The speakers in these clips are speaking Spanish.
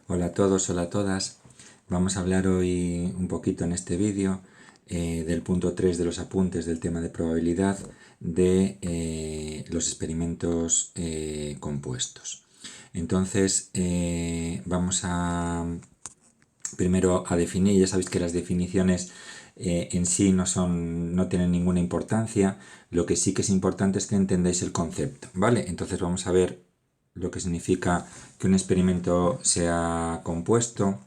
Hola a todos, hola a todas. Vamos a hablar hoy un poquito en este vídeo del punto 3 de los apuntes del tema de probabilidad de los experimentos compuestos. Entonces vamos a primero a definir. Ya sabéis que las definiciones en sí no tienen ninguna importancia. Lo que sí que es importante es que entendáis el concepto, ¿vale? Entonces vamos a ver lo que significa que un experimento sea compuesto.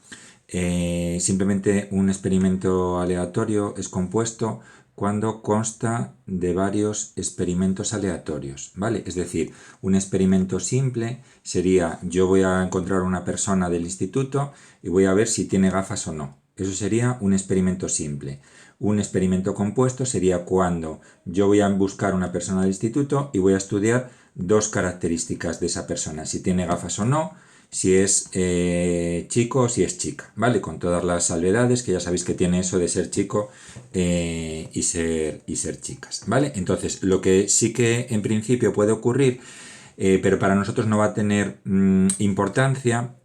Simplemente un experimento aleatorio es compuesto cuando consta de varios experimentos aleatorios, ¿vale? Es decir, un experimento simple sería: yo voy a encontrar una persona del instituto y voy a ver si tiene gafas o no. Eso sería un experimento simple. Un experimento compuesto sería cuando yo voy a buscar una persona del instituto y voy a estudiar dos características de esa persona: si tiene gafas o no, si es chico o si es chica, ¿vale? Con todas las salvedades que ya sabéis que tiene eso de ser chico y ser chicas, ¿vale? Entonces, lo que sí que en principio puede ocurrir, pero para nosotros no va a tener importancia,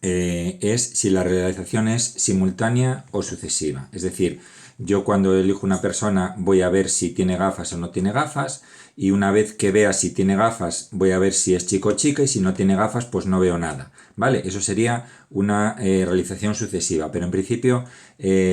es si la realización es simultánea o sucesiva. Es decir, yo cuando elijo una persona voy a ver si tiene gafas o no tiene gafas, y una vez que vea si tiene gafas voy a ver si es chico o chica, y si no tiene gafas pues no veo nada, ¿vale? Eso sería una realización sucesiva, pero en principio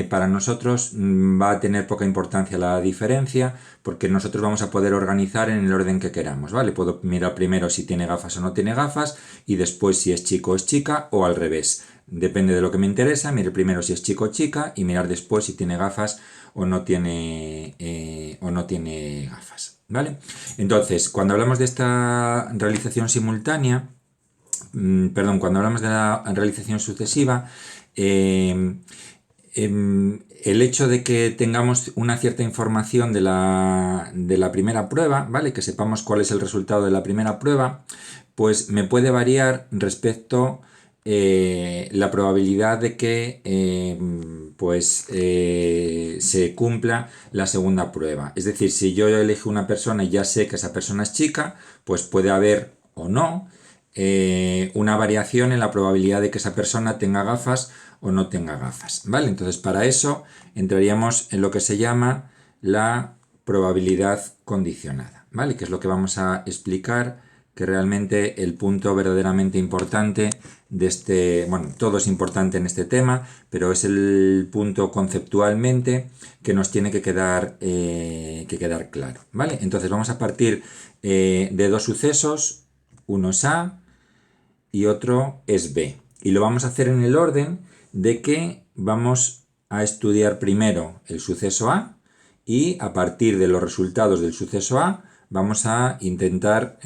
para nosotros va a tener poca importancia la diferencia, porque nosotros vamos a poder organizar en el orden que queramos, ¿vale? Puedo mirar primero si tiene gafas o no tiene gafas, y después si es chico o es chica, o al revés. Depende de lo que me interesa, mirar primero si es chico o chica y mirar después si tiene gafas o no tiene gafas, ¿vale? Entonces, cuando hablamos de esta realización simultánea, cuando hablamos de la realización sucesiva, el hecho de que tengamos una cierta información de la primera prueba, ¿vale? Que sepamos cuál es el resultado de la primera prueba, pues me puede variar respecto la probabilidad de que se cumpla la segunda prueba. Es decir, si yo elijo una persona y ya sé que esa persona es chica, pues puede haber o no una variación en la probabilidad de que esa persona tenga gafas o no tenga gafas, ¿vale? Entonces, para eso entraríamos en lo que se llama la probabilidad condicionada, ¿vale? Que es lo que vamos a explicar, que realmente el punto verdaderamente importante de este, bueno, todo es importante en este tema, pero es el punto conceptualmente que nos tiene que quedar claro, ¿vale? Entonces vamos a partir de dos sucesos. Uno es A y otro es B. Y lo vamos a hacer en el orden de que vamos a estudiar primero el suceso A, y a partir de los resultados del suceso A vamos a intentar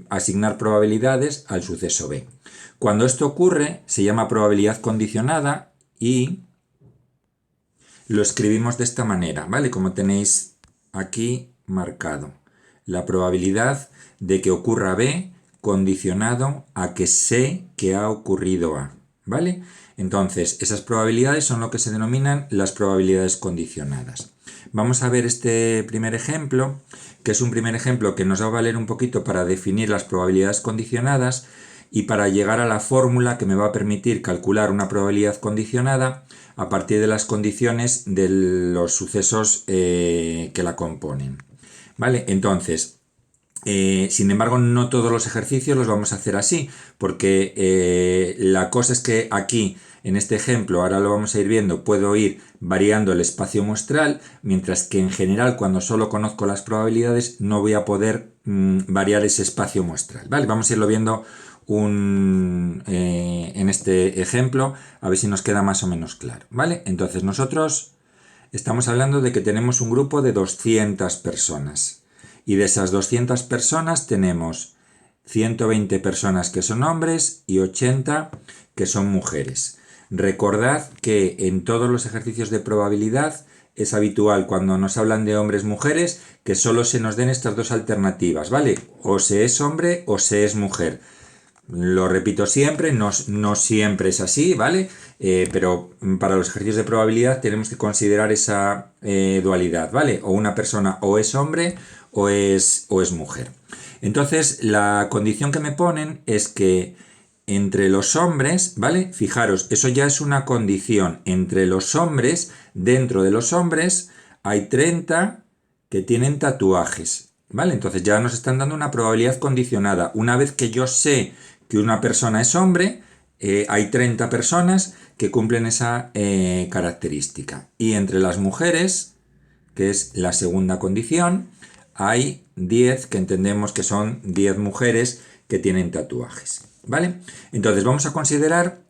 asignar probabilidades al suceso B. Cuando esto ocurre se llama probabilidad condicionada y lo escribimos de esta manera, ¿vale? Como tenéis aquí marcado. La probabilidad de que ocurra B condicionado a que sé que ha ocurrido A, ¿vale? Entonces, esas probabilidades son lo que se denominan las probabilidades condicionadas. Vamos a ver este primer ejemplo, que es un primer ejemplo que nos va a valer un poquito para definir las probabilidades condicionadas y para llegar a la fórmula que me va a permitir calcular una probabilidad condicionada a partir de las condiciones de los sucesos que la componen. ¿Vale? Entonces, sin embargo, no todos los ejercicios los vamos a hacer así, porque la cosa es que aquí, en este ejemplo, ahora lo vamos a ir viendo, puedo ir variando el espacio muestral, mientras que en general, cuando solo conozco las probabilidades, no voy a poder variar ese espacio muestral, ¿vale? Vamos a irlo viendo en este ejemplo, a ver si nos queda más o menos claro, ¿vale? Entonces, nosotros estamos hablando de que tenemos un grupo de 200 personas. Y de esas 200 personas tenemos 120 personas que son hombres y 80 que son mujeres. Recordad que en todos los ejercicios de probabilidad es habitual, cuando nos hablan de hombres-mujeres, que solo se nos den estas dos alternativas, ¿vale? O se es hombre o se es mujer. Lo repito siempre, no siempre es así, ¿vale? Pero para los ejercicios de probabilidad tenemos que considerar esa dualidad, ¿vale? O una persona o es hombre o es mujer. Entonces, la condición que me ponen es que entre los hombres, ¿vale? Fijaros, eso ya es una condición. Entre los hombres, dentro de los hombres, hay 30 que tienen tatuajes, ¿vale? Entonces ya nos están dando una probabilidad condicionada. Una vez que yo sé que una persona es hombre, hay 30 personas que cumplen esa característica. Y entre las mujeres, que es la segunda condición, hay 10 que entendemos que son 10 mujeres que tienen tatuajes, ¿vale? Entonces vamos a considerar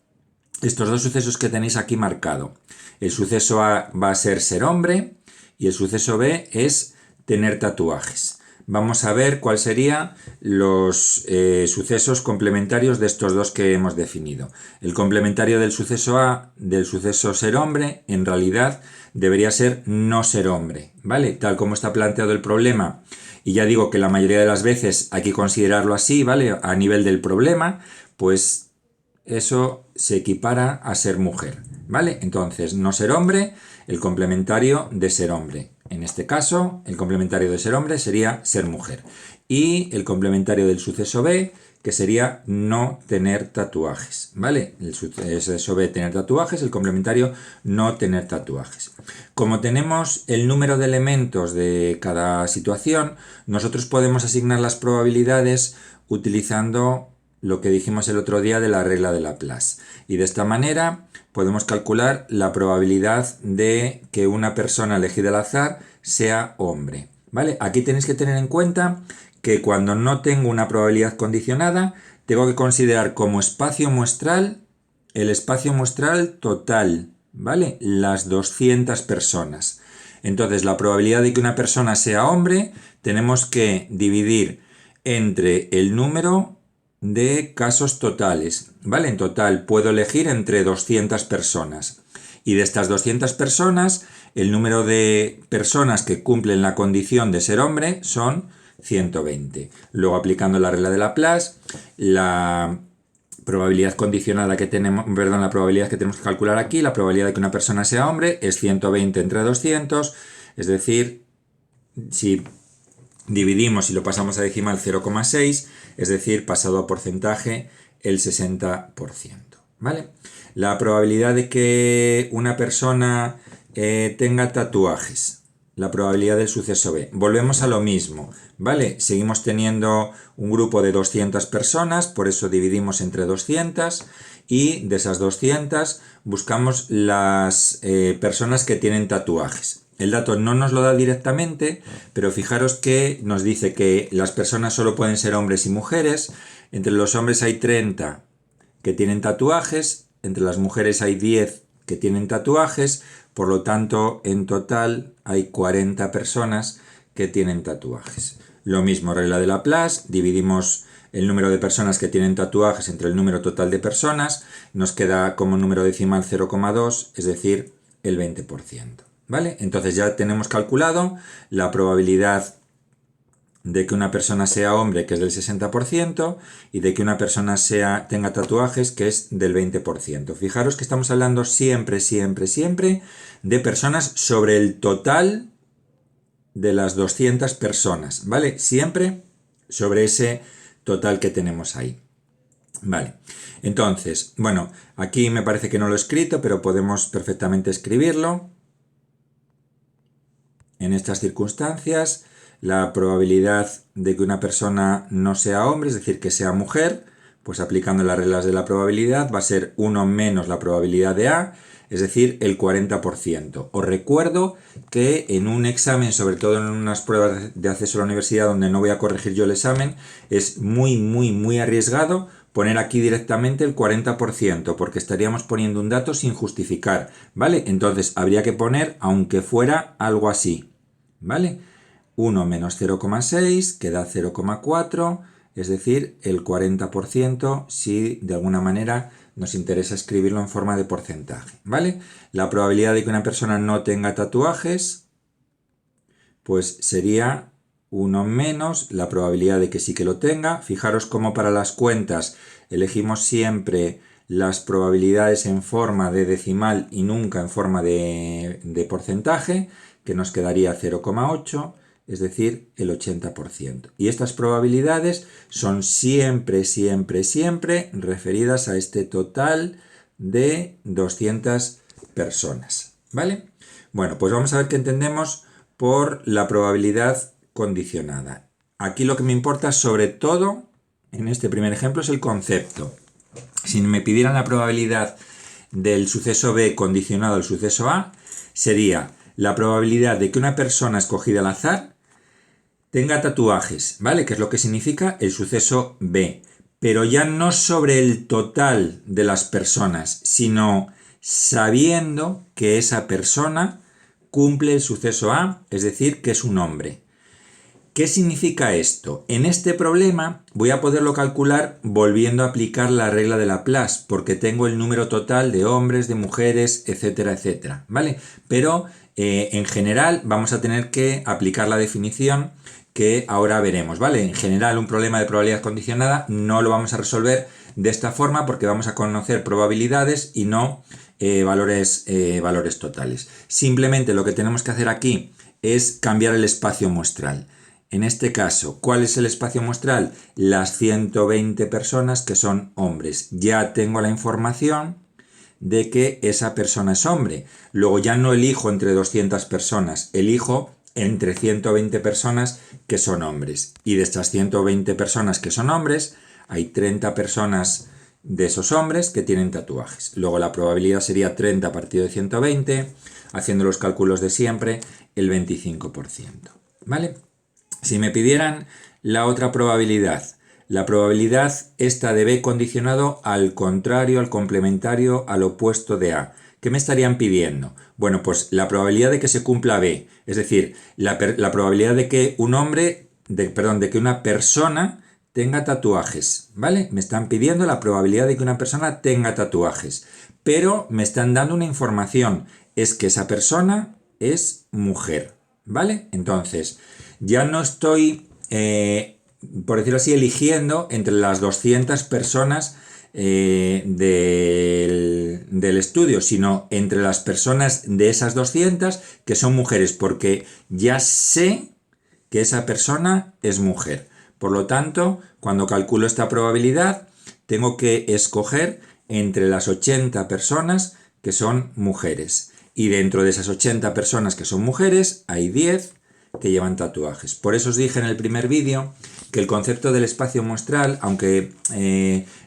estos dos sucesos que tenéis aquí marcado. El suceso A va a ser hombre y el suceso B es tener tatuajes. Vamos a ver cuáles serían los sucesos complementarios de estos dos que hemos definido. El complementario del suceso A, del suceso ser hombre, en realidad debería ser no ser hombre, ¿vale? Tal como está planteado el problema. Y ya digo que la mayoría de las veces hay que considerarlo así, ¿vale? A nivel del problema, pues eso se equipara a ser mujer, ¿vale? Entonces, no ser hombre, el complementario de ser hombre. En este caso, el complementario de ser hombre sería ser mujer. Y el complementario del suceso B, que sería no tener tatuajes, ¿vale? El suceso B, tener tatuajes, el complementario no tener tatuajes. Como tenemos el número de elementos de cada situación, nosotros podemos asignar las probabilidades utilizando lo que dijimos el otro día de la regla de Laplace. Y de esta manera podemos calcular la probabilidad de que una persona elegida al azar sea hombre, ¿vale? Aquí tenéis que tener en cuenta que cuando no tengo una probabilidad condicionada, tengo que considerar como espacio muestral el espacio muestral total, ¿vale? Las 200 personas. Entonces, la probabilidad de que una persona sea hombre tenemos que dividir entre el número de casos totales, ¿vale? En total puedo elegir entre 200 personas. Y de estas 200 personas, el número de personas que cumplen la condición de ser hombre son 120. Luego, aplicando la regla de Laplace, la probabilidad condicionada que tenemos, perdón, la probabilidad que tenemos que calcular aquí, la probabilidad de que una persona sea hombre es 120 entre 200, es decir, si dividimos y lo pasamos a decimal 0,6, es decir, pasado a porcentaje el 60%, ¿vale? La probabilidad de que una persona tenga tatuajes, la probabilidad del suceso B. Volvemos a lo mismo, ¿vale? Seguimos teniendo un grupo de 200 personas, por eso dividimos entre 200 y de esas 200 buscamos las personas que tienen tatuajes. El dato no nos lo da directamente, pero fijaros que nos dice que las personas solo pueden ser hombres y mujeres. Entre los hombres hay 30 que tienen tatuajes, entre las mujeres hay 10 que tienen tatuajes, por lo tanto, en total hay 40 personas que tienen tatuajes. Lo mismo, regla de Laplace, dividimos el número de personas que tienen tatuajes entre el número total de personas, nos queda como número decimal 0,2, es decir, el 20%. ¿Vale? Entonces ya tenemos calculado la probabilidad de que una persona sea hombre, que es del 60%, y de que una persona tenga tatuajes, que es del 20%. Fijaros que estamos hablando siempre, siempre, siempre de personas sobre el total de las 200 personas, ¿vale? Siempre sobre ese total que tenemos ahí. Vale, entonces, bueno, aquí me parece que no lo he escrito, pero podemos perfectamente escribirlo. En estas circunstancias, la probabilidad de que una persona no sea hombre, es decir, que sea mujer, pues aplicando las reglas de la probabilidad va a ser 1 menos la probabilidad de A, es decir, el 40%. Os recuerdo que en un examen, sobre todo en unas pruebas de acceso a la universidad donde no voy a corregir yo el examen, es muy, muy, muy arriesgado poner aquí directamente el 40%, porque estaríamos poniendo un dato sin justificar, ¿vale? Entonces habría que poner, aunque fuera algo así, ¿vale? 1 menos 0,6 queda 0,4, es decir, el 40% si de alguna manera nos interesa escribirlo en forma de porcentaje, ¿vale? La probabilidad de que una persona no tenga tatuajes, pues sería 1 menos la probabilidad de que sí que lo tenga. Fijaros cómo para las cuentas elegimos siempre las probabilidades en forma de decimal y nunca en forma de porcentaje, que nos quedaría 0,8, es decir, el 80%. Y estas probabilidades son siempre, siempre, siempre referidas a este total de 200 personas, ¿vale? Bueno, pues vamos a ver qué entendemos por la probabilidad condicionada. Aquí lo que me importa sobre todo en este primer ejemplo es el concepto. Si me pidieran la probabilidad del suceso B condicionado al suceso A, sería la probabilidad de que una persona escogida al azar tenga tatuajes, ¿vale? Que es lo que significa el suceso B. Pero ya no sobre el total de las personas, sino sabiendo que esa persona cumple el suceso A, es decir, que es un hombre. ¿Qué significa esto? En este problema voy a poderlo calcular volviendo a aplicar la regla de Laplace, porque tengo el número total de hombres, de mujeres, etcétera, etcétera, ¿vale? Pero en general vamos a tener que aplicar la definición que ahora veremos, ¿vale? En general un problema de probabilidad condicionada no lo vamos a resolver de esta forma porque vamos a conocer probabilidades y no valores totales. Simplemente lo que tenemos que hacer aquí es cambiar el espacio muestral. En este caso, ¿cuál es el espacio muestral? Las 120 personas que son hombres. Ya tengo la información de que esa persona es hombre. Luego ya no elijo entre 200 personas, elijo entre 120 personas que son hombres. Y de estas 120 personas que son hombres, hay 30 personas de esos hombres que tienen tatuajes. Luego la probabilidad sería 30 partido de 120, haciendo los cálculos de siempre, el 25%. ¿Vale? Si me pidieran la otra probabilidad, la probabilidad esta de B condicionado al contrario, al complementario, al opuesto de A. ¿Qué me estarían pidiendo? Bueno, pues la probabilidad de que se cumpla B, es decir, la probabilidad de que de que una persona tenga tatuajes, ¿vale? Me están pidiendo la probabilidad de que una persona tenga tatuajes, pero me están dando una información, es que esa persona es mujer, ¿vale? Entonces, ya no estoy, por decirlo así, eligiendo entre las 200 personas del estudio, sino entre las personas de esas 200 que son mujeres, porque ya sé que esa persona es mujer. Por lo tanto, cuando calculo esta probabilidad, tengo que escoger entre las 80 personas que son mujeres. Y dentro de esas 80 personas que son mujeres, hay 10 que llevan tatuajes. Por eso os dije en el primer vídeo que el concepto del espacio muestral, aunque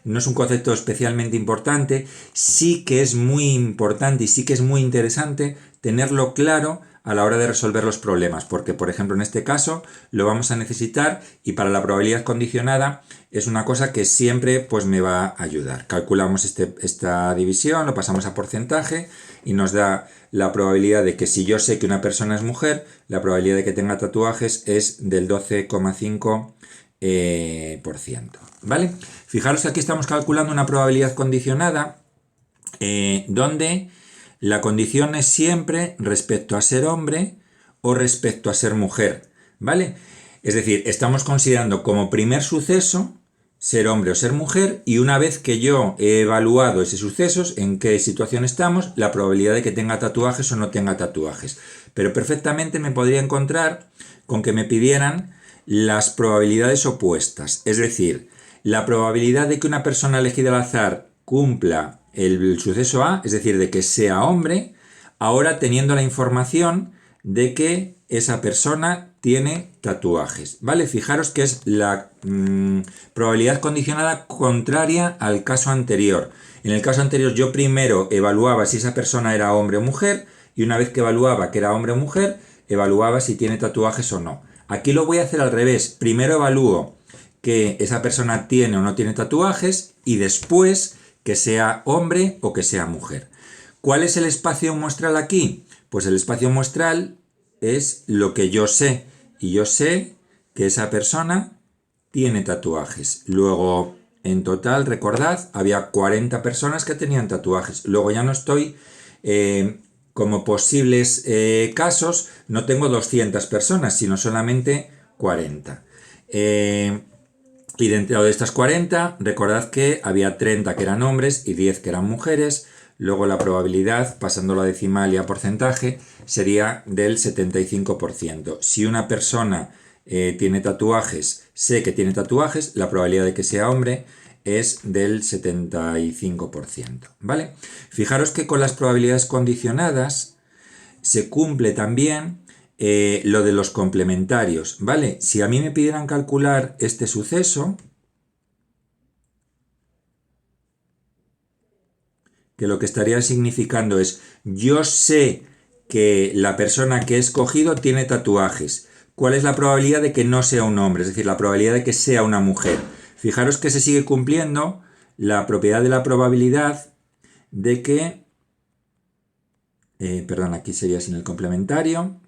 no es un concepto especialmente importante, sí que es muy importante y sí que es muy interesante tenerlo claro a la hora de resolver los problemas, porque por ejemplo en este caso lo vamos a necesitar y para la probabilidad condicionada es una cosa que siempre pues me va a ayudar. Calculamos esta división, lo pasamos a porcentaje y nos da la probabilidad de que si yo sé que una persona es mujer, la probabilidad de que tenga tatuajes es del 12,5%. ¿Vale? Fijaros que aquí estamos calculando una probabilidad condicionada donde la condición es siempre respecto a ser hombre o respecto a ser mujer, ¿vale? Es decir, estamos considerando como primer suceso ser hombre o ser mujer y una vez que yo he evaluado ese suceso, en qué situación estamos, la probabilidad de que tenga tatuajes o no tenga tatuajes. Pero perfectamente me podría encontrar con que me pidieran las probabilidades opuestas, es decir, la probabilidad de que una persona elegida al azar cumpla el suceso A, es decir, de que sea hombre, ahora teniendo la información de que esa persona tiene tatuajes, ¿vale? Fijaros que es la probabilidad condicionada contraria al caso anterior. En el caso anterior yo primero evaluaba si esa persona era hombre o mujer y una vez que evaluaba que era hombre o mujer, evaluaba si tiene tatuajes o no. Aquí lo voy a hacer al revés. Primero evalúo que esa persona tiene o no tiene tatuajes y después que sea hombre o que sea mujer. ¿Cuál es el espacio muestral aquí? Pues el espacio muestral es lo que yo sé. Y yo sé que esa persona tiene tatuajes. Luego, en total, recordad, había 40 personas que tenían tatuajes. Luego ya no estoy, como posibles casos, no tengo 200 personas, sino solamente 40. Y dentro de estas 40, recordad que había 30 que eran hombres y 10 que eran mujeres. luego la probabilidad, pasando a decimal y a porcentaje, sería del 75%. Si una persona tiene tatuajes, sé que tiene tatuajes, la probabilidad de que sea hombre es del 75%, ¿vale? Fijaros que con las probabilidades condicionadas se cumple también lo de los complementarios, ¿vale? Si a mí me pidieran calcular este suceso, que lo que estaría significando es, yo sé que la persona que he escogido tiene tatuajes. ¿Cuál es la probabilidad de que no sea un hombre? Es decir, la probabilidad de que sea una mujer. Fijaros que se sigue cumpliendo la propiedad de la probabilidad de que... perdón, aquí sería sin el complementario.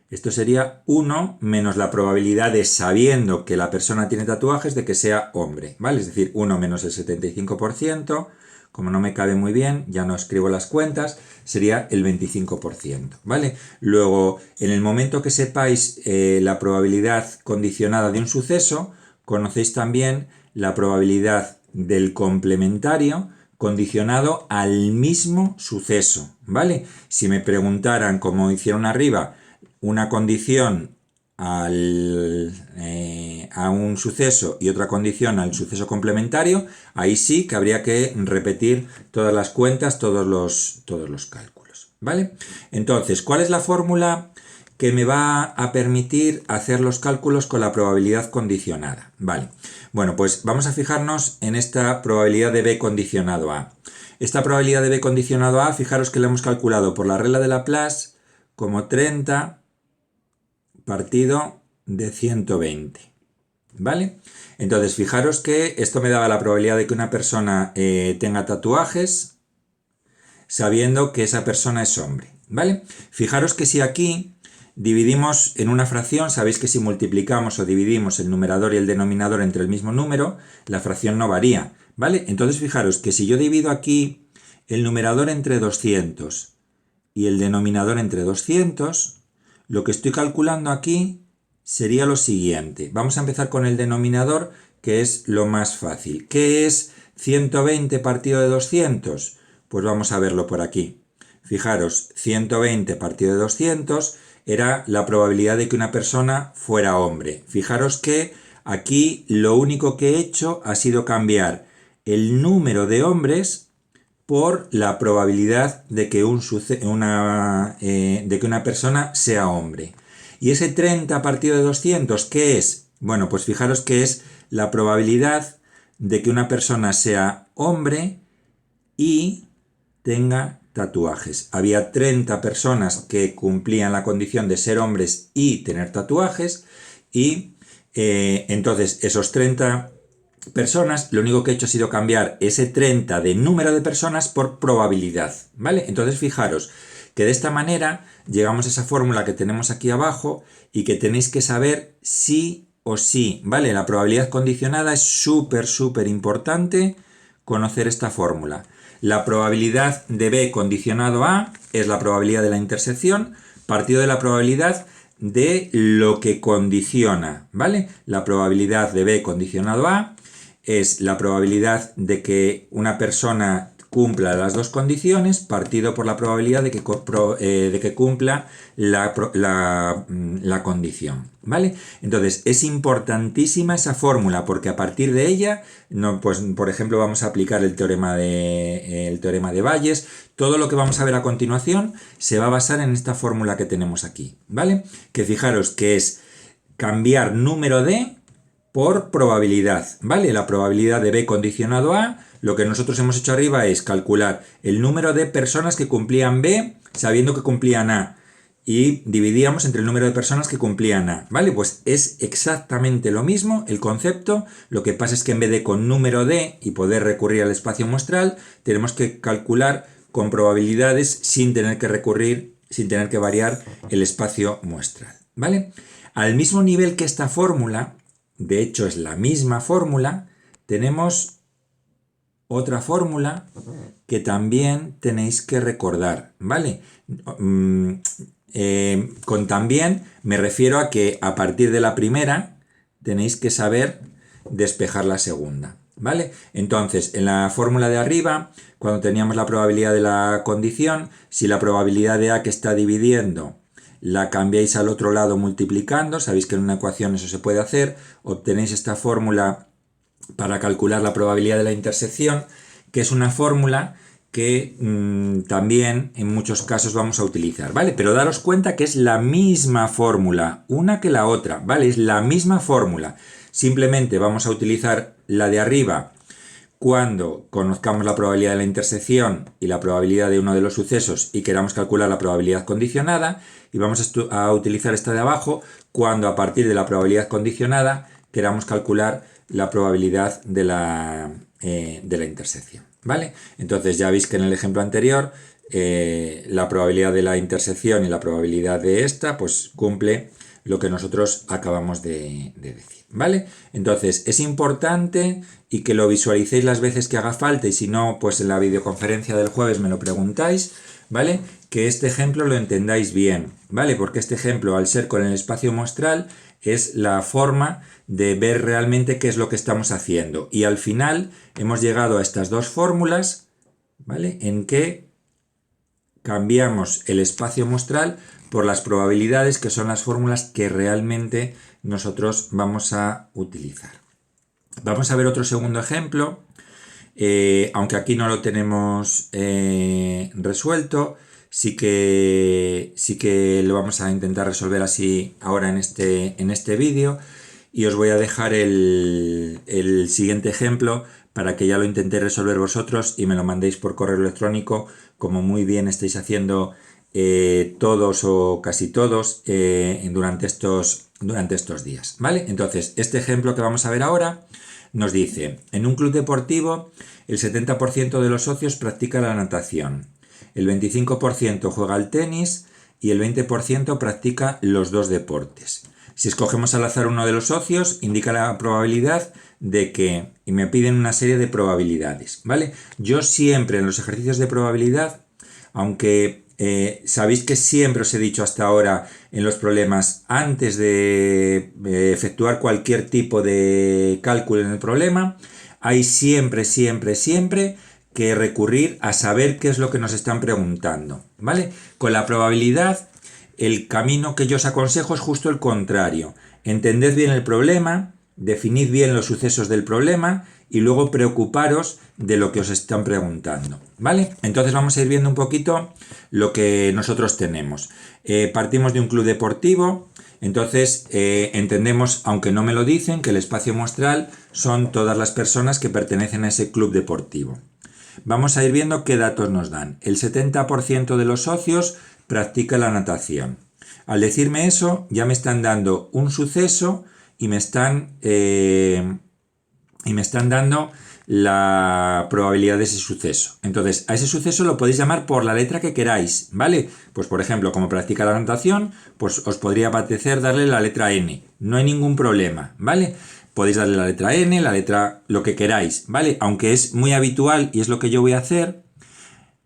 Esto sería 1 menos la probabilidad de, sabiendo que la persona tiene tatuajes, de que sea hombre, ¿vale? Es decir, 1 menos el 75%, como no me cabe muy bien, ya no escribo las cuentas, sería el 25%, ¿vale? Luego, en el momento que sepáis la probabilidad condicionada de un suceso, conocéis también la probabilidad del complementario condicionado al mismo suceso, ¿vale? Si me preguntaran, como hicieron arriba, una condición a un suceso y otra condición al suceso complementario, ahí sí que habría que repetir todas las cuentas, todos los cálculos, ¿vale? Entonces, ¿cuál es la fórmula que me va a permitir hacer los cálculos con la probabilidad condicionada? Vale, bueno, pues vamos a fijarnos en esta probabilidad de B condicionado a. Esta probabilidad de B condicionado a, fijaros que la hemos calculado por la regla de Laplace como 30 partido de 120, ¿vale? Entonces, fijaros que esto me daba la probabilidad de que una persona tenga tatuajes, sabiendo que esa persona es hombre, ¿vale? Fijaros que si aquí dividimos en una fracción, sabéis que si multiplicamos o dividimos el numerador y el denominador entre el mismo número, la fracción no varía, ¿vale? Entonces, fijaros que si yo divido aquí el numerador entre 200 y el denominador entre 200, lo que estoy calculando aquí sería lo siguiente. Vamos a empezar con el denominador, que es lo más fácil. ¿Qué es 120 partido de 200? Pues vamos a verlo por aquí. Fijaros, 120 partido de 200 era la probabilidad de que una persona fuera hombre. Fijaros que aquí lo único que he hecho ha sido cambiar el número de hombres por la probabilidad de que, de que una persona sea hombre. Y ese 30 partido de 200, ¿qué es? Bueno, pues fijaros que es la probabilidad de que una persona sea hombre y tenga tatuajes. Había 30 personas que cumplían la condición de ser hombres y tener tatuajes, y entonces esos 30 personas, lo único que he hecho ha sido cambiar ese 30 de número de personas por probabilidad, ¿vale? Entonces fijaros que de esta manera llegamos a esa fórmula que tenemos aquí abajo y que tenéis que saber sí o sí, ¿vale? La probabilidad condicionada es súper importante conocer esta fórmula. La probabilidad de B condicionado a es la probabilidad de la intersección partido de la probabilidad de lo que condiciona, ¿vale? La probabilidad de B condicionado a es la probabilidad de que una persona cumpla las dos condiciones partido por la probabilidad de que cumpla la condición, ¿vale? Entonces, es importantísima esa fórmula porque a partir de ella, pues, por ejemplo, vamos a aplicar el teorema de Bayes. Todo lo que vamos a ver a continuación se va a basar en esta fórmula que tenemos aquí, ¿vale? Que fijaros que es cambiar número de por probabilidad, ¿vale? La probabilidad de B condicionado a, lo que nosotros hemos hecho arriba es calcular el número de personas que cumplían B sabiendo que cumplían A y dividíamos entre el número de personas que cumplían A, ¿vale? Pues es exactamente lo mismo el concepto, lo que pasa es que en vez de con número de y poder recurrir al espacio muestral, tenemos que calcular con probabilidades sin tener que recurrir, sin tener que variar el espacio muestral, ¿vale? Al mismo nivel que esta fórmula, de hecho es la misma fórmula, tenemos otra fórmula que también tenéis que recordar, ¿vale? Con también me refiero a que a partir de la primera tenéis que saber despejar la segunda, ¿vale? Entonces, en la fórmula de arriba, cuando teníamos la probabilidad de la condición, si la probabilidad de A que está dividiendo la cambiáis al otro lado multiplicando, sabéis que en una ecuación eso se puede hacer, obtenéis esta fórmula para calcular la probabilidad de la intersección, que es una fórmula que también en muchos casos vamos a utilizar, ¿vale? Pero daros cuenta que es la misma fórmula, una que la otra, ¿vale? Es la misma fórmula. Simplemente vamos a utilizar la de arriba cuando conozcamos la probabilidad de la intersección y la probabilidad de uno de los sucesos y queramos calcular la probabilidad condicionada, y vamos a utilizar esta de abajo cuando a partir de la probabilidad condicionada queramos calcular la probabilidad de la intersección, ¿vale? Entonces ya veis que en el ejemplo anterior la probabilidad de la intersección y la probabilidad de esta pues cumple lo que nosotros acabamos de decir, ¿vale? Entonces es importante y que lo visualicéis las veces que haga falta, y si no, pues en la videoconferencia del jueves me lo preguntáis, ¿vale? Que este ejemplo lo entendáis bien, ¿vale? Porque este ejemplo, al ser con el espacio muestral, es la forma de ver realmente qué es lo que estamos haciendo. Y al final hemos llegado a estas dos fórmulas, ¿vale? En que cambiamos el espacio muestral por las probabilidades, que son las fórmulas que realmente nosotros vamos a utilizar. Vamos a ver otro segundo ejemplo, aunque aquí no lo tenemos resuelto, sí que lo vamos a intentar resolver así ahora en este vídeo, y os voy a dejar el siguiente ejemplo para que ya lo intentéis resolver vosotros y me lo mandéis por correo electrónico, como muy bien estáis haciendo todos o casi todos durante estos días, ¿vale? Entonces, este ejemplo que vamos a ver ahora nos dice: en un club deportivo el 70% de los socios practica la natación, el 25% juega al tenis y el 20% practica los dos deportes. Si escogemos al azar uno de los socios, indica la probabilidad de que, y me piden una serie de probabilidades, ¿vale? Yo siempre en los ejercicios de probabilidad, aunque sabéis que siempre os he dicho hasta ahora en los problemas, antes de efectuar cualquier tipo de cálculo en el problema, hay siempre que recurrir a saber qué es lo que nos están preguntando, ¿vale? Con la probabilidad, el camino que yo os aconsejo es justo el contrario. Entended bien el problema, definid bien los sucesos del problema y luego preocuparos de lo que os están preguntando, ¿vale? Entonces vamos a ir viendo un poquito lo que nosotros tenemos. Partimos de un club deportivo, entonces entendemos, aunque no me lo dicen, que el espacio muestral son todas las personas que pertenecen a ese club deportivo. Vamos a ir viendo qué datos nos dan. El 70% de los socios practica la natación. Al decirme eso, ya me están dando un suceso y me están dando la probabilidad de ese suceso. Entonces, a ese suceso lo podéis llamar por la letra que queráis, ¿vale? Pues, por ejemplo, como practica la natación, pues os podría apetecer darle la letra N. No hay ningún problema, ¿vale? Podéis darle la letra N, la letra lo que queráis, ¿vale? Aunque es muy habitual y es lo que yo voy a hacer,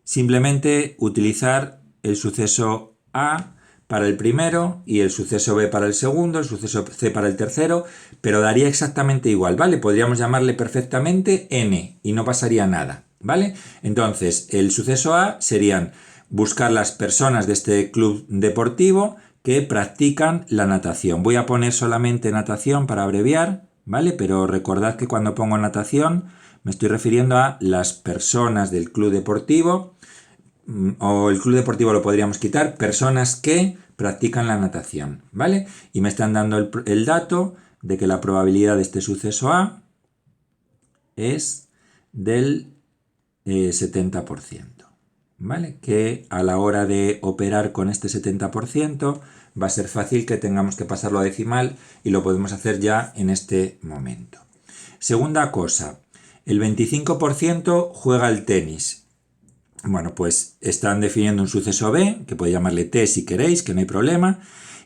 simplemente utilizar el suceso A para el primero y el suceso B para el segundo, el suceso C para el tercero, pero daría exactamente igual, ¿vale? Podríamos llamarle perfectamente N y no pasaría nada, ¿vale? Entonces, el suceso A serían buscar las personas de este club deportivo que practican la natación. Voy a poner solamente natación para abreviar, ¿vale? Pero recordad que cuando pongo natación me estoy refiriendo a las personas del club deportivo, o el club deportivo lo podríamos quitar, personas que practican la natación, ¿vale? Y me están dando el dato de que la probabilidad de este suceso A es del 70%, ¿vale? Que a la hora de operar con este 70% va a ser fácil que tengamos que pasarlo a decimal y lo podemos hacer ya en este momento. Segunda cosa, el 25% juega al tenis. Bueno, pues están definiendo un suceso B, que podéis llamarle T si queréis, que no hay problema,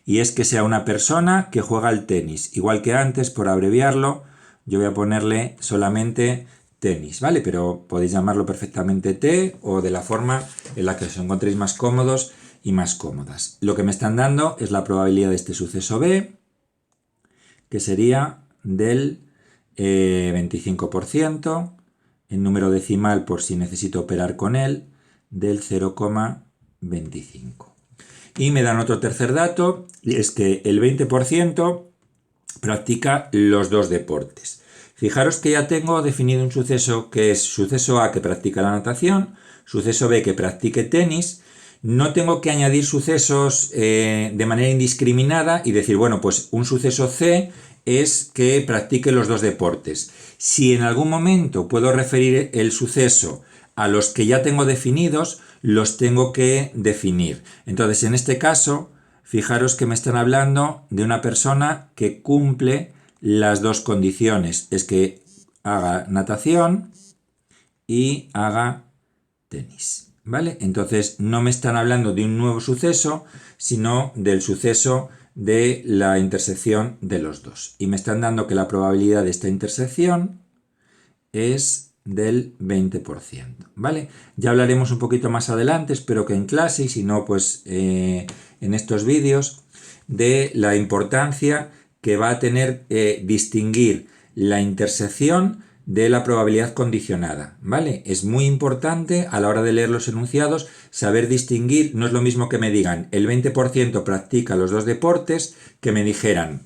y es que sea una persona que juega al tenis. Igual que antes, por abreviarlo, yo voy a ponerle solamente tenis, ¿vale? Pero podéis llamarlo perfectamente T o de la forma en la que os encontréis más cómodos y más cómodas. Lo que me están dando es la probabilidad de este suceso B, que sería del 25%, en número decimal por si necesito operar con él, del 0,25. Y me dan otro tercer dato, y es que el 20% practica los dos deportes. Fijaros que ya tengo definido un suceso que es suceso A que practica la natación, suceso B que practique tenis. No tengo que añadir sucesos de manera indiscriminada y decir, bueno, pues un suceso C es que practique los dos deportes. Si en algún momento puedo referir el suceso a los que ya tengo definidos, los tengo que definir. Entonces, en este caso, fijaros que me están hablando de una persona que cumple las dos condiciones. Es que haga natación y haga tenis. ¿Vale? Entonces, no me están hablando de un nuevo suceso, sino del suceso de la intersección de los dos. Y me están dando que la probabilidad de esta intersección es del 20%, ¿vale? Ya hablaremos un poquito más adelante, espero que en clase, y si no, pues en estos vídeos, de la importancia que va a tener distinguir la intersección de la probabilidad condicionada, ¿vale? Es muy importante a la hora de leer los enunciados saber distinguir. No es lo mismo que me digan el 20% practica los dos deportes, que me dijeran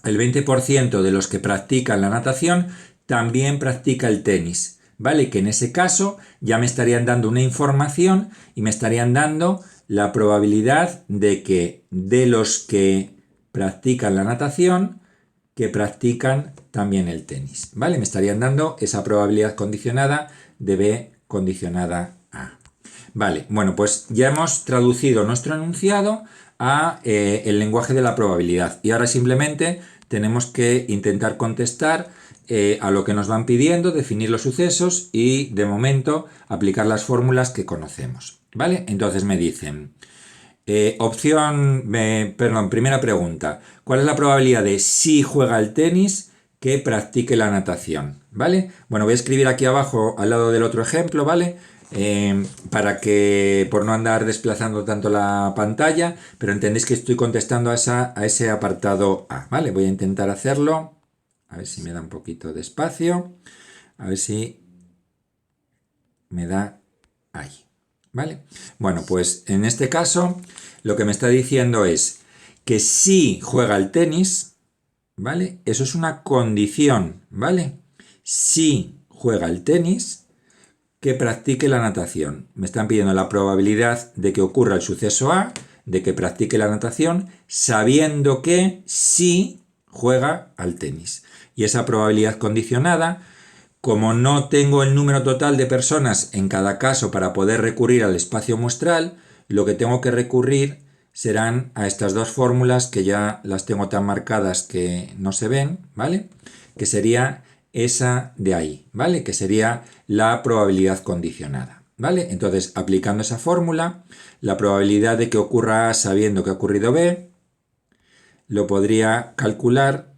el 20% de los que practican la natación también practica el tenis, ¿vale? Que en ese caso ya me estarían dando una información y me estarían dando la probabilidad de que de los que practican la natación, que practican también el tenis, ¿vale? Me estarían dando esa probabilidad condicionada de B condicionada A. Vale, bueno, pues ya hemos traducido nuestro enunciado a el lenguaje de la probabilidad y ahora simplemente tenemos que intentar contestar a lo que nos van pidiendo, definir los sucesos y de momento aplicar las fórmulas que conocemos, ¿vale? Entonces me dicen, primera pregunta, ¿cuál es la probabilidad de si juega al tenis que practique la natación? ¿Vale? Bueno, voy a escribir aquí abajo al lado del otro ejemplo, ¿vale? Para que, por no andar desplazando tanto la pantalla, pero entendéis que estoy contestando a ese apartado A, ¿vale? Voy a intentar hacerlo, a ver si me da un poquito de espacio, a ver si me da ahí, ¿vale? Bueno, pues en este caso lo que me está diciendo es que si juega al tenis, ¿vale? Eso es una condición, ¿vale? Si juega al tenis, que practique la natación. Me están pidiendo la probabilidad de que ocurra el suceso A, de que practique la natación, sabiendo que sí juega al tenis. Y esa probabilidad condicionada, como no tengo el número total de personas en cada caso para poder recurrir al espacio muestral, lo que tengo que recurrir serán a estas dos fórmulas que ya las tengo tan marcadas que no se ven, ¿vale? Que sería esa de ahí, ¿vale? Que sería la probabilidad condicionada, ¿vale? Entonces, aplicando esa fórmula, la probabilidad de que ocurra A sabiendo que ha ocurrido B, lo podría calcular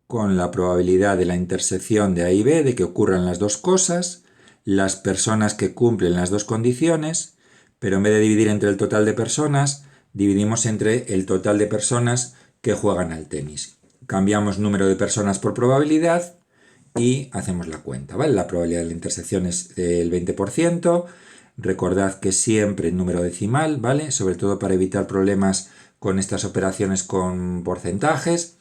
con la probabilidad de la intersección de A y B, de que ocurran las dos cosas, las personas que cumplen las dos condiciones, pero en vez de dividir entre el total de personas, dividimos entre el total de personas que juegan al tenis. Cambiamos número de personas por probabilidad y hacemos la cuenta, ¿vale? La probabilidad de la intersección es del 20%. Recordad que siempre en número decimal, ¿vale? Sobre todo para evitar problemas con estas operaciones con porcentajes.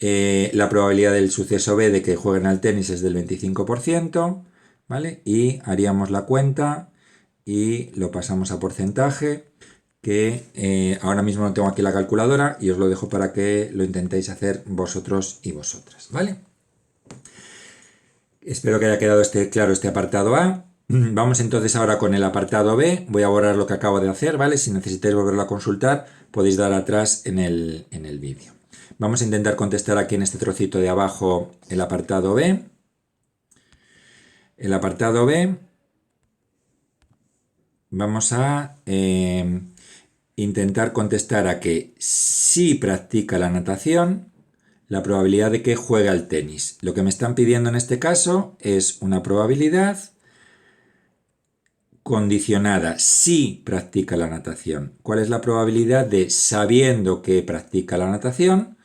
La probabilidad del suceso B de que jueguen al tenis es del 25%, ¿vale? Y haríamos la cuenta y lo pasamos a porcentaje, que ahora mismo no tengo aquí la calculadora y os lo dejo para que lo intentéis hacer vosotros y vosotras, ¿vale? Espero que haya quedado claro este apartado A. Vamos entonces ahora con el apartado B. Voy a borrar lo que acabo de hacer, ¿vale? Si necesitáis volverlo a consultar, podéis dar atrás en el vídeo. Vamos a intentar contestar aquí en este trocito de abajo el apartado B. El apartado B, vamos a intentar contestar a que si practica la natación, la probabilidad de que juegue al tenis. Lo que me están pidiendo en este caso es una probabilidad condicionada si practica la natación. ¿Cuál es la probabilidad de, sabiendo que practica la natación,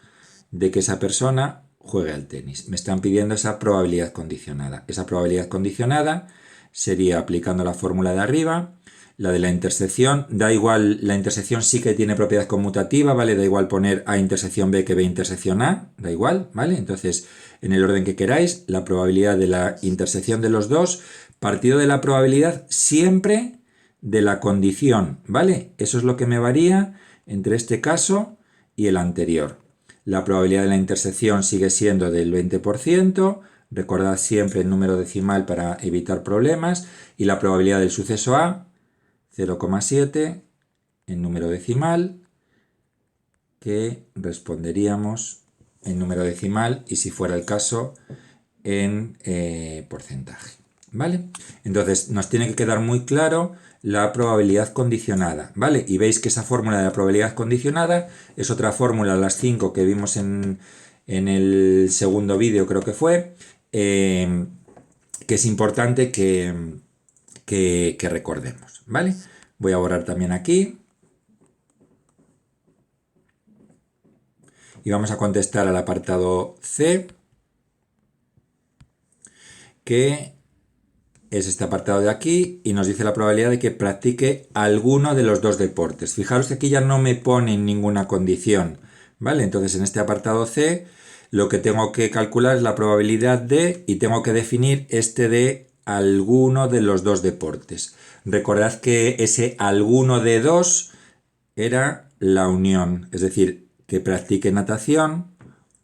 de que esa persona juegue al tenis. Me están pidiendo esa probabilidad condicionada. Esa probabilidad condicionada sería aplicando la fórmula de arriba. La de la intersección, da igual, la intersección sí que tiene propiedad conmutativa, ¿vale? Da igual poner A intersección B que B intersección A, da igual, ¿vale? Entonces, en el orden que queráis, la probabilidad de la intersección de los dos, partido de la probabilidad siempre de la condición, ¿vale? Eso es lo que me varía entre este caso y el anterior. La probabilidad de la intersección sigue siendo del 20%, recordad siempre el número decimal para evitar problemas, y la probabilidad del suceso A, 0,7 en número decimal, que responderíamos en número decimal y si fuera el caso en porcentaje, ¿vale? Entonces nos tiene que quedar muy claro la probabilidad condicionada, ¿vale? Y veis que esa fórmula de la probabilidad condicionada es otra fórmula, las 5 que vimos en el segundo vídeo, creo que fue, que es importante que recordemos, ¿vale? Voy a borrar también aquí. Y vamos a contestar al apartado C, que es este apartado de aquí, y nos dice la probabilidad de que practique alguno de los dos deportes. Fijaros que aquí ya no me pone ninguna condición, ¿vale? Entonces en este apartado C lo que tengo que calcular es la probabilidad de, y tengo que definir este de alguno de los dos deportes. Recordad que ese alguno de dos era la unión, es decir, que practique natación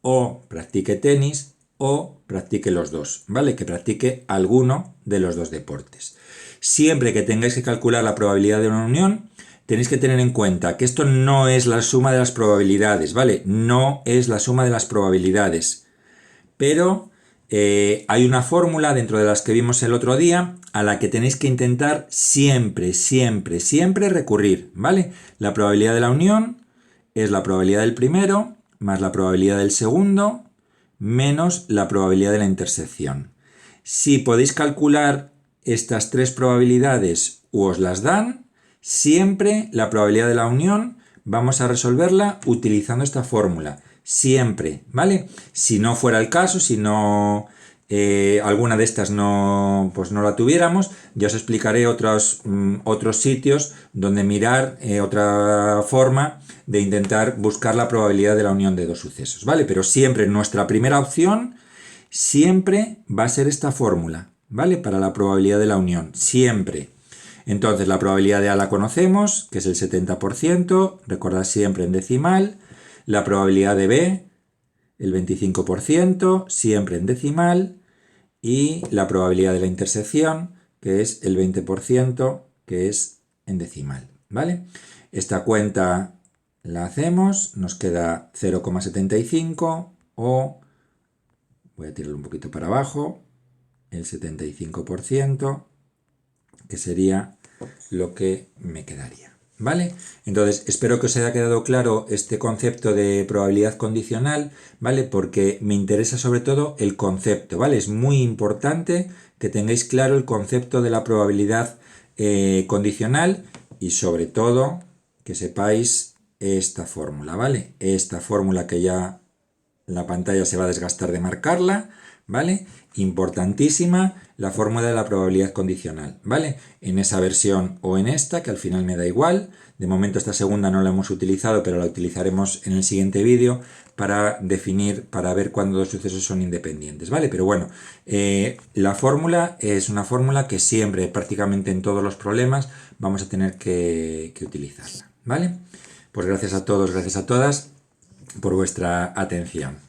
o practique tenis o practique los dos, ¿vale? Que practique alguno de los dos deportes. Siempre que tengáis que calcular la probabilidad de una unión, tenéis que tener en cuenta que esto no es la suma de las probabilidades, ¿vale? No es la suma de las probabilidades. Pero hay una fórmula dentro de las que vimos el otro día a la que tenéis que intentar siempre, siempre, siempre recurrir, ¿vale? La probabilidad de la unión es la probabilidad del primero más la probabilidad del segundo menos la probabilidad de la intersección. Si podéis calcular estas tres probabilidades u os las dan, siempre la probabilidad de la unión vamos a resolverla utilizando esta fórmula. Siempre, ¿vale? Si no fuera el caso, si no alguna de estas no, pues no la tuviéramos, ya os explicaré otros sitios donde mirar otra forma de intentar buscar la probabilidad de la unión de dos sucesos, ¿vale? Pero siempre nuestra primera opción siempre va a ser esta fórmula, ¿vale? Para la probabilidad de la unión, siempre. Entonces la probabilidad de A la conocemos, que es el 70%, recordad siempre en decimal. La probabilidad de B, el 25%, siempre en decimal. Y la probabilidad de la intersección, que es el 20%, que es en decimal, ¿vale? Esta cuenta la hacemos, nos queda 0,75 o, voy a tirarlo un poquito para abajo, el 75%, que sería lo que me quedaría, ¿vale? Entonces, espero que os haya quedado claro este concepto de probabilidad condicional, ¿vale? Porque me interesa sobre todo el concepto, ¿vale? Es muy importante que tengáis claro el concepto de la probabilidad condicional y sobre todo que sepáis esta fórmula, ¿vale? Esta fórmula que ya la pantalla se va a desgastar de marcarla, ¿vale? Importantísima, la fórmula de la probabilidad condicional, ¿vale? En esa versión o en esta, que al final me da igual. De momento esta segunda no la hemos utilizado, pero la utilizaremos en el siguiente vídeo para definir, para ver cuándo dos sucesos son independientes, ¿vale? Pero bueno, la fórmula es una fórmula que siempre, prácticamente en todos los problemas, vamos a tener que utilizarla, ¿vale? Pues gracias a todos, gracias a todas por vuestra atención.